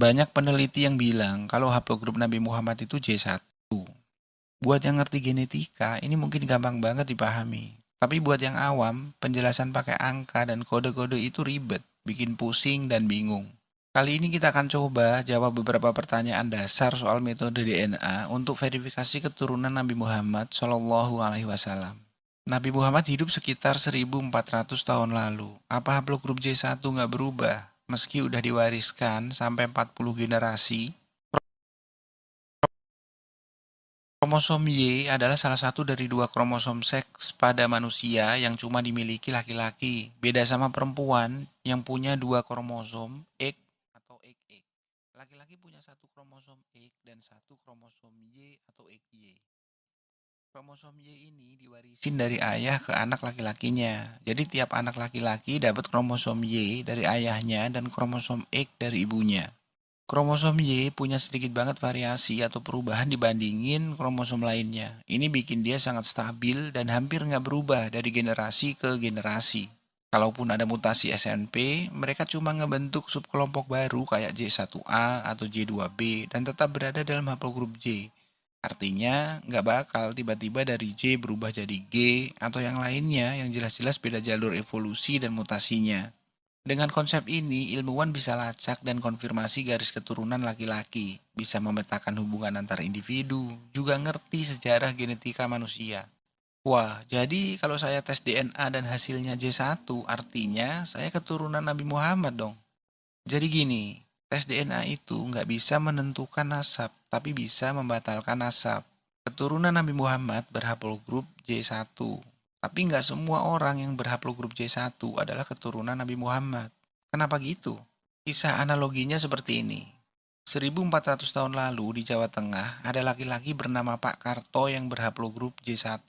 Banyak peneliti yang bilang kalau haplogrup Nabi Muhammad itu J1. Buat yang ngerti genetika, ini mungkin gampang banget dipahami. Tapi buat yang awam, penjelasan pakai angka dan kode-kode itu ribet, bikin pusing dan bingung. Kali ini kita akan coba jawab beberapa pertanyaan dasar soal metode DNA untuk verifikasi keturunan Nabi Muhammad Shallallahu Alaihi Wasallam. Nabi Muhammad hidup sekitar 1400 tahun lalu. Apa haplogrup J1 nggak berubah? Meski udah diwariskan sampai 40 generasi, kromosom Y adalah salah satu dari dua kromosom seks pada manusia yang cuma dimiliki laki-laki. Beda sama perempuan yang punya dua kromosom X atau XX. Laki-laki punya satu kromosom X dan satu kromosom Y atau XY. Kromosom Y ini diwarisin dari ayah ke anak laki-lakinya. Jadi tiap anak laki-laki dapat kromosom Y dari ayahnya dan kromosom X dari ibunya. Kromosom Y punya sedikit banget variasi atau perubahan dibandingin kromosom lainnya. Ini bikin dia sangat stabil dan hampir nggak berubah dari generasi ke generasi. Kalaupun ada mutasi SNP, mereka cuma ngebentuk subkelompok baru kayak J1A atau J2B dan tetap berada dalam haplogrup J. Artinya, nggak bakal tiba-tiba dari J berubah jadi G atau yang lainnya yang jelas-jelas beda jalur evolusi dan mutasinya. Dengan konsep ini, ilmuwan bisa lacak dan konfirmasi garis keturunan laki-laki, bisa memetakan hubungan antar individu, juga ngerti sejarah genetika manusia. Wah, jadi kalau saya tes DNA dan hasilnya J1, artinya saya keturunan Nabi Muhammad dong. Jadi gini, tes DNA itu nggak bisa menentukan nasab, tapi bisa membatalkan nasab. Keturunan Nabi Muhammad berhaplogrup J1. Tapi nggak semua orang yang berhaplogrup J1 adalah keturunan Nabi Muhammad. Kenapa gitu? Kisah analoginya seperti ini. 1400 tahun lalu di Jawa Tengah ada laki-laki bernama Pak Karto yang berhaplogrup J1.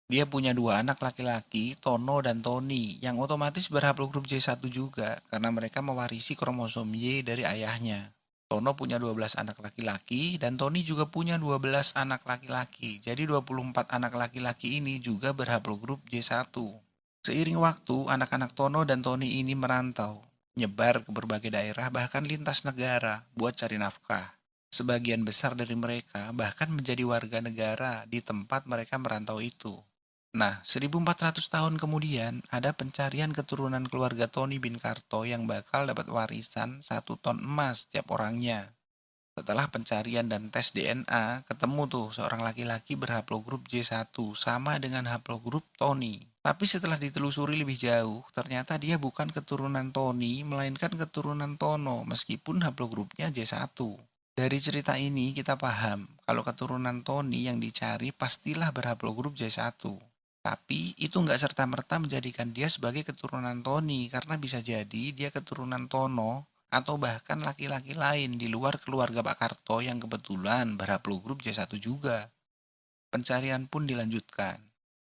Dia punya dua anak laki-laki, Tono dan Tony, yang otomatis berhaplogrup J1 juga karena mereka mewarisi kromosom Y dari ayahnya. Tono punya 12 anak laki-laki dan Tony juga punya 12 anak laki-laki. Jadi 24 anak laki-laki ini juga berhaplogrup J1. Seiring waktu, anak-anak Tono dan Tony ini merantau, nyebar ke berbagai daerah bahkan lintas negara buat cari nafkah. Sebagian besar dari mereka bahkan menjadi warga negara di tempat mereka merantau itu. Nah, 1400 tahun kemudian, ada pencarian keturunan keluarga Tony bin Karto yang bakal dapat warisan 1 ton emas tiap orangnya. Setelah pencarian dan tes DNA, ketemu tuh seorang laki-laki berhaplogrup J1 sama dengan haplogrup Tony. Tapi setelah ditelusuri lebih jauh, ternyata dia bukan keturunan Tony, melainkan keturunan Tono meskipun haplogrupnya J1. Dari cerita ini kita paham kalau keturunan Tony yang dicari pastilah berhaplogrup J1. Tapi itu nggak serta-merta menjadikan dia sebagai keturunan Tony karena bisa jadi dia keturunan Tono atau bahkan laki-laki lain di luar keluarga Pak Karto yang kebetulan berhaplogrup J1 juga. Pencarian pun dilanjutkan.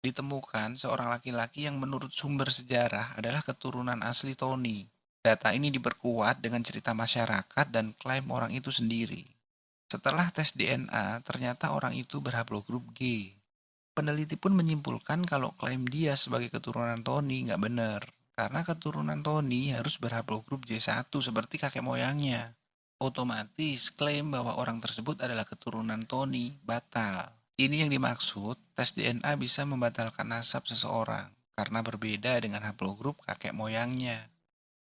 Ditemukan seorang laki-laki yang menurut sumber sejarah adalah keturunan asli Tony. Data ini diperkuat dengan cerita masyarakat dan klaim orang itu sendiri. Setelah tes DNA, ternyata orang itu berhaplogrup G. Peneliti pun menyimpulkan kalau klaim dia sebagai keturunan Tony nggak benar, karena keturunan Tony harus berhaplogrup J1 seperti kakek moyangnya. Otomatis klaim bahwa orang tersebut adalah keturunan Tony batal. Ini yang dimaksud, tes DNA bisa membatalkan nasab seseorang, karena berbeda dengan haplogrup kakek moyangnya.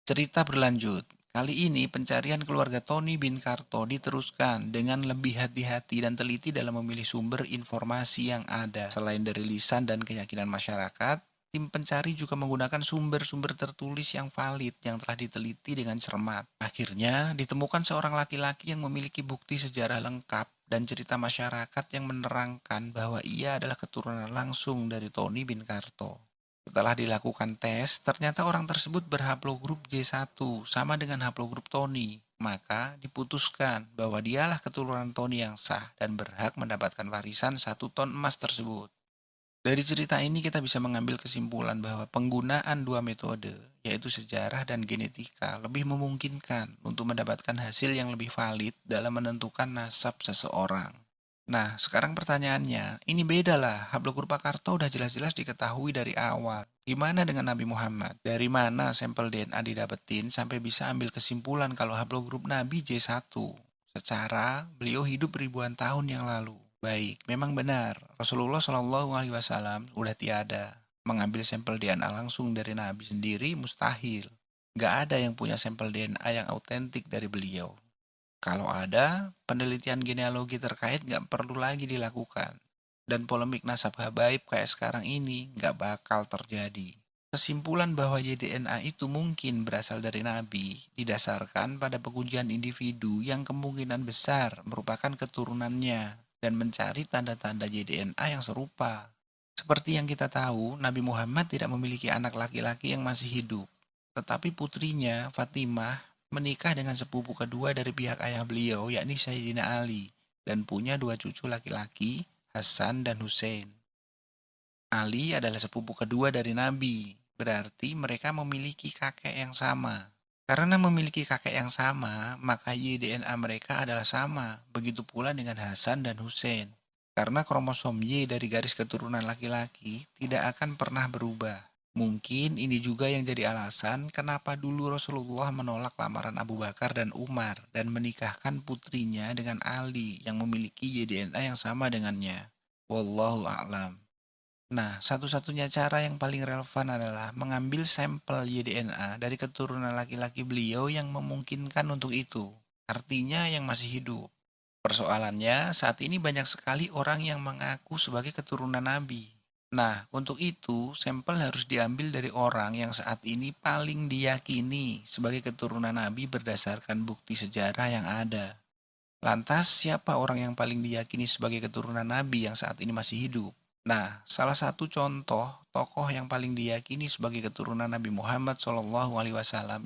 Cerita berlanjut. Kali ini pencarian keluarga Tony bin Karto diteruskan dengan lebih hati-hati dan teliti dalam memilih sumber informasi yang ada. Selain dari lisan dan keyakinan masyarakat, tim pencari juga menggunakan sumber-sumber tertulis yang valid yang telah diteliti dengan cermat. Akhirnya, ditemukan seorang laki-laki yang memiliki bukti sejarah lengkap dan cerita masyarakat yang menerangkan bahwa ia adalah keturunan langsung dari Tony bin Karto. Setelah dilakukan tes, ternyata orang tersebut berhaplogrup J1 sama dengan haplogrup Tony. Maka diputuskan bahwa dialah keturunan Tony yang sah dan berhak mendapatkan warisan 1 ton emas tersebut. Dari cerita ini kita bisa mengambil kesimpulan bahwa penggunaan dua metode, yaitu sejarah dan genetika, lebih memungkinkan untuk mendapatkan hasil yang lebih valid dalam menentukan nasab seseorang. Nah, sekarang pertanyaannya, ini beda lah. Haplogrup Pakarto udah jelas-jelas diketahui dari awal. Gimana dengan Nabi Muhammad? Dari mana sampel DNA didapetin sampai bisa ambil kesimpulan kalau haplogrup Nabi J1? Secara beliau hidup ribuan tahun yang lalu. Baik, memang benar. Rasulullah Shallallahu Alaihi Wasallam udah tiada. Mengambil sampel DNA langsung dari Nabi sendiri mustahil. Nggak ada yang punya sampel DNA yang autentik dari beliau. Kalau ada, penelitian genealogi terkait nggak perlu lagi dilakukan. Dan polemik nasab habaib kayak sekarang ini nggak bakal terjadi. Kesimpulan bahwa YDNA itu mungkin berasal dari Nabi didasarkan pada pengujian individu yang kemungkinan besar merupakan keturunannya dan mencari tanda-tanda YDNA yang serupa. Seperti yang kita tahu, Nabi Muhammad tidak memiliki anak laki-laki yang masih hidup, tetapi putrinya, Fatimah, menikah dengan sepupu kedua dari pihak ayah beliau, yakni Sayyidina Ali, dan punya dua cucu laki-laki, Hasan dan Hussein. Ali adalah sepupu kedua dari Nabi, berarti mereka memiliki kakek yang sama. Karena memiliki kakek yang sama, maka Y-DNA mereka adalah sama, begitu pula dengan Hasan dan Hussein. Karena kromosom Y dari garis keturunan laki-laki tidak akan pernah berubah. Mungkin ini juga yang jadi alasan kenapa dulu Rasulullah menolak lamaran Abu Bakar dan Umar dan menikahkan putrinya dengan Ali yang memiliki Y-DNA yang sama dengannya. Wallahu a'lam. Nah, satu-satunya cara yang paling relevan adalah mengambil sampel Y-DNA dari keturunan laki-laki beliau yang memungkinkan untuk itu. Artinya yang masih hidup. Persoalannya, saat ini banyak sekali orang yang mengaku sebagai keturunan Nabi. Nah, untuk itu, sampel harus diambil dari orang yang saat ini paling diyakini sebagai keturunan Nabi berdasarkan bukti sejarah yang ada. Lantas, siapa orang yang paling diyakini sebagai keturunan Nabi yang saat ini masih hidup? Nah, salah satu contoh tokoh yang paling diyakini sebagai keturunan Nabi Muhammad SAW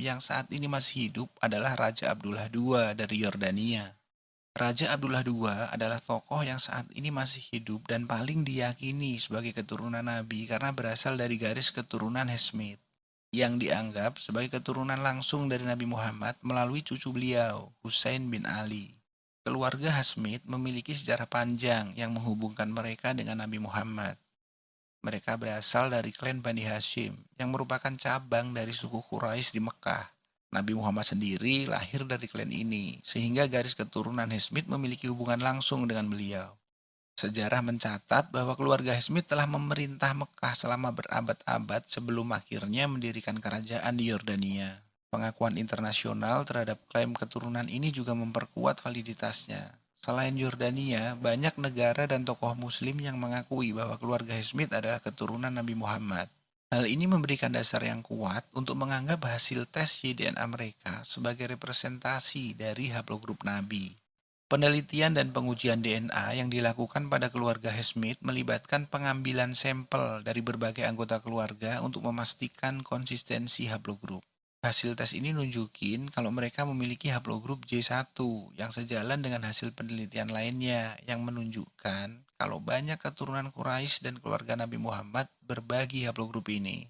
yang saat ini masih hidup adalah Raja Abdullah II dari Yordania. Raja Abdullah II adalah tokoh yang saat ini masih hidup dan paling diyakini sebagai keturunan Nabi karena berasal dari garis keturunan Hashemite, yang dianggap sebagai keturunan langsung dari Nabi Muhammad melalui cucu beliau, Husain bin Ali. Keluarga Hashemite memiliki sejarah panjang yang menghubungkan mereka dengan Nabi Muhammad. Mereka berasal dari klan Bani Hashim, yang merupakan cabang dari suku Quraisy di Mekah. Nabi Muhammad sendiri lahir dari klan ini, sehingga garis keturunan Hashemite memiliki hubungan langsung dengan beliau. Sejarah mencatat bahwa keluarga Hashemite telah memerintah Mekah selama berabad-abad sebelum akhirnya mendirikan kerajaan di Yordania. Pengakuan internasional terhadap klaim keturunan ini juga memperkuat validitasnya. Selain Yordania, banyak negara dan tokoh muslim yang mengakui bahwa keluarga Hashemite adalah keturunan Nabi Muhammad. Hal ini memberikan dasar yang kuat untuk menganggap hasil tes Y-DNA mereka sebagai representasi dari haplogrup Nabi. Penelitian dan pengujian DNA yang dilakukan pada keluarga Hashemite melibatkan pengambilan sampel dari berbagai anggota keluarga untuk memastikan konsistensi haplogrup. Hasil tes ini nunjukin kalau mereka memiliki haplogrup J1 yang sejalan dengan hasil penelitian lainnya yang menunjukkan kalau banyak keturunan Quraisy dan keluarga Nabi Muhammad berbagi haplogrup ini.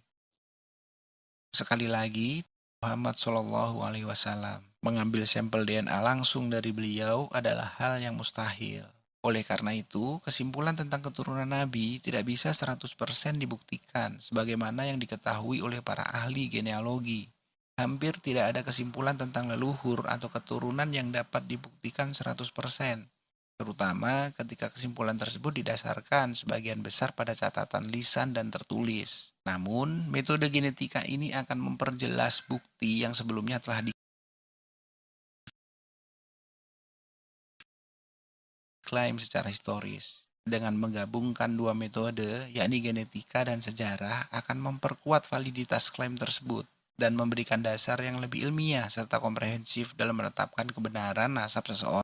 Sekali lagi, Muhammad Shallallahu Alaihi Wasallam mengambil sampel DNA langsung dari beliau adalah hal yang mustahil. Oleh karena itu, kesimpulan tentang keturunan Nabi tidak bisa 100% dibuktikan sebagaimana yang diketahui oleh para ahli genealogi. Hampir tidak ada kesimpulan tentang leluhur atau keturunan yang dapat dibuktikan 100%, terutama ketika kesimpulan tersebut didasarkan sebagian besar pada catatan lisan dan tertulis. Namun, metode genetika ini akan memperjelas bukti yang sebelumnya telah diklaim secara historis. Dengan menggabungkan dua metode, yakni genetika dan sejarah, akan memperkuat validitas klaim tersebut dan memberikan dasar yang lebih ilmiah serta komprehensif dalam menetapkan kebenaran nasab seseorang.